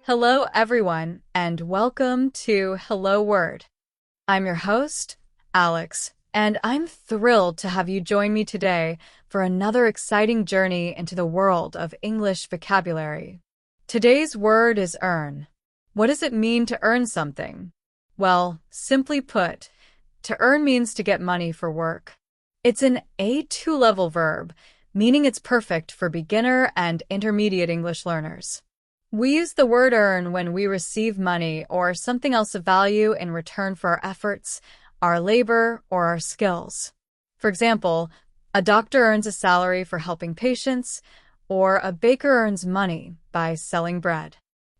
Hello, everyone, and welcome to Hello Word. I'm your host, Alex, and I'm thrilled to have you join me today for another exciting journey into the world of English vocabulary. Today's word is earn. What does it mean to earn something? Well, simply put, to earn means to get money for work. It's an A2 level verb, meaning it's perfect for beginner and intermediate English learners. We use the word earn when we receive money or something else of value in return for our efforts, our labor, or our skills. For example, a doctor earns a salary for helping patients, or a baker earns money by selling bread.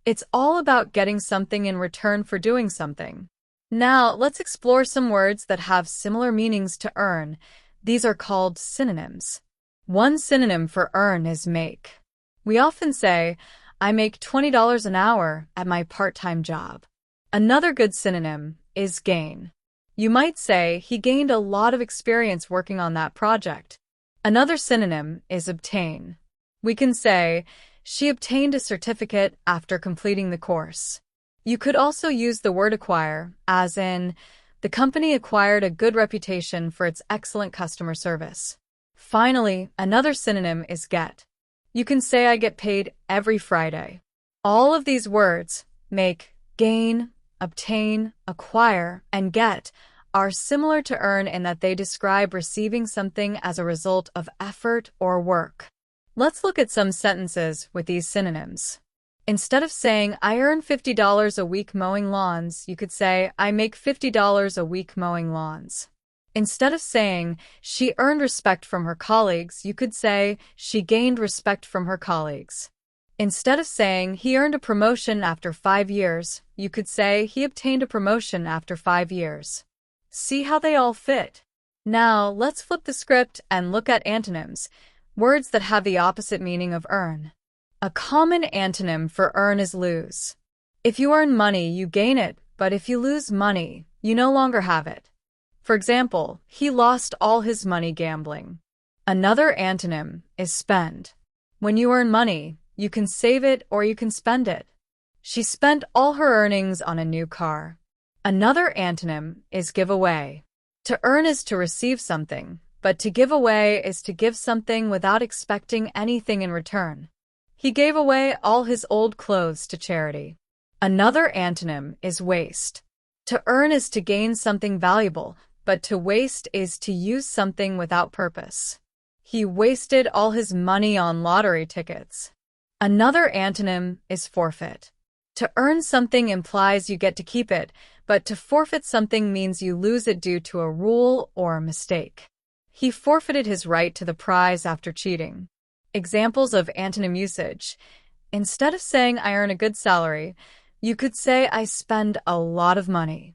It's all about getting something in return for doing something. Now, let's explore some words that have similar meanings to earn. These are called synonyms. One synonym for earn is make. We often say, I make $20 an hour at my part-time job. Another good synonym is gain. You might say he gained a lot of experience working on that project. Another synonym is obtain. We can say she obtained a certificate after completing the course. You could also use the word acquire, as in, the company acquired a good reputation for its excellent customer service. Finally, another synonym is get. You can say I get paid every Friday. All of these words, make, gain, obtain, acquire, and get, are similar to earn in that they describe receiving something as a result of effort or work. Let's look at some sentences with these synonyms. Instead of saying, I earn $50 a week mowing lawns, you could say, I make $50 a week mowing lawns. Instead of saying, she earned respect from her colleagues, you could say, she gained respect from her colleagues. Instead of saying, he earned a promotion after 5 years, you could say, he obtained a promotion after 5 years. See how they all fit? Now, let's flip the script and look at antonyms, words that have the opposite meaning of earn. A common antonym for earn is lose. If you earn money, you gain it, but if you lose money, you no longer have it. For example, he lost all his money gambling. Another antonym is spend. When you earn money, you can save it or you can spend it. She spent all her earnings on a new car. Another antonym is give away. To earn is to receive something, but to give away is to give something without expecting anything in return. He gave away all his old clothes to charity. Another antonym is waste. To earn is to gain something valuable, but to waste is to use something without purpose. He wasted all his money on lottery tickets. Another antonym is forfeit. To earn something implies you get to keep it, but to forfeit something means you lose it due to a rule or a mistake. He forfeited his right to the prize after cheating. Examples of antonym usage. Instead of saying I earn a good salary, you could say I spend a lot of money.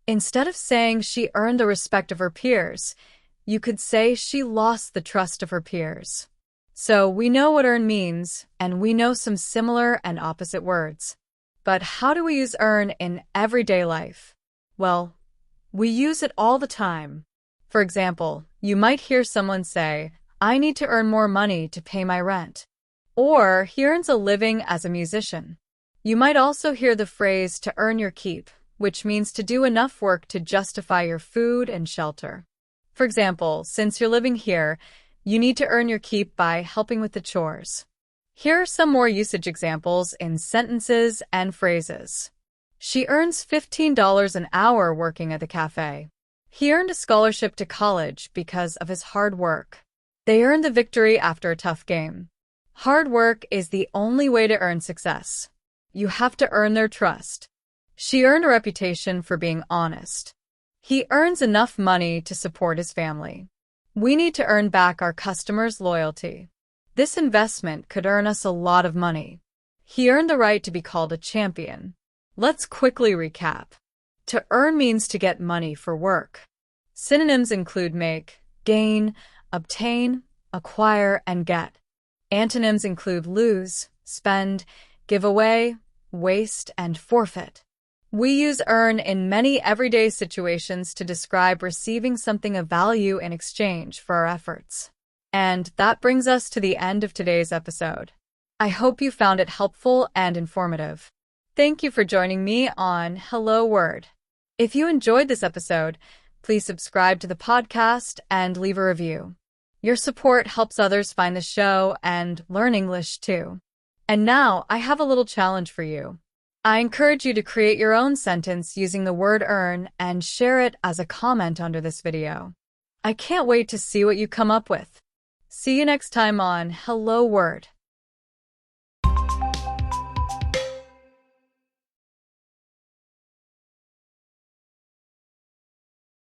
Instead of saying she earned the respect of her peers, you could say she lost the trust of her peers. So we know what earn means, and we know some similar and opposite words. But how do we use earn in everyday life? Well, we use it all the time. For example, you might hear someone say, I need to earn more money to pay my rent. Or he earns a living as a musician. You might also hear the phrase to earn your keep, which means to do enough work to justify your food and shelter. For example, since you're living here, you need to earn your keep by helping with the chores. Here are some more usage examples in sentences and phrases. She earns $15 an hour working at the cafe. He earned a scholarship to college because of his hard work. They earned the victory after a tough game. Hard work is the only way to earn success. You have to earn their trust. She earned a reputation for being honest. He earns enough money to support his family. We need to earn back our customers' loyalty. This investment could earn us a lot of money. He earned the right to be called a champion. Let's quickly recap. To earn means to get money for work. Synonyms include make, gain, obtain, acquire, and get. Antonyms include lose, spend, give away, waste, and forfeit. We use earn in many everyday situations to describe receiving something of value in exchange for our efforts. And that brings us to the end of today's episode. I hope you found it helpful and informative. Thank you for joining me on Hello Word. If you enjoyed this episode, please subscribe to the podcast and leave a review. Your support helps others find the show and learn English too. And now I have a little challenge for you. I encourage you to create your own sentence using the word earn and share it as a comment under this video. I can't wait to see what you come up with. See you next time on Hello Word.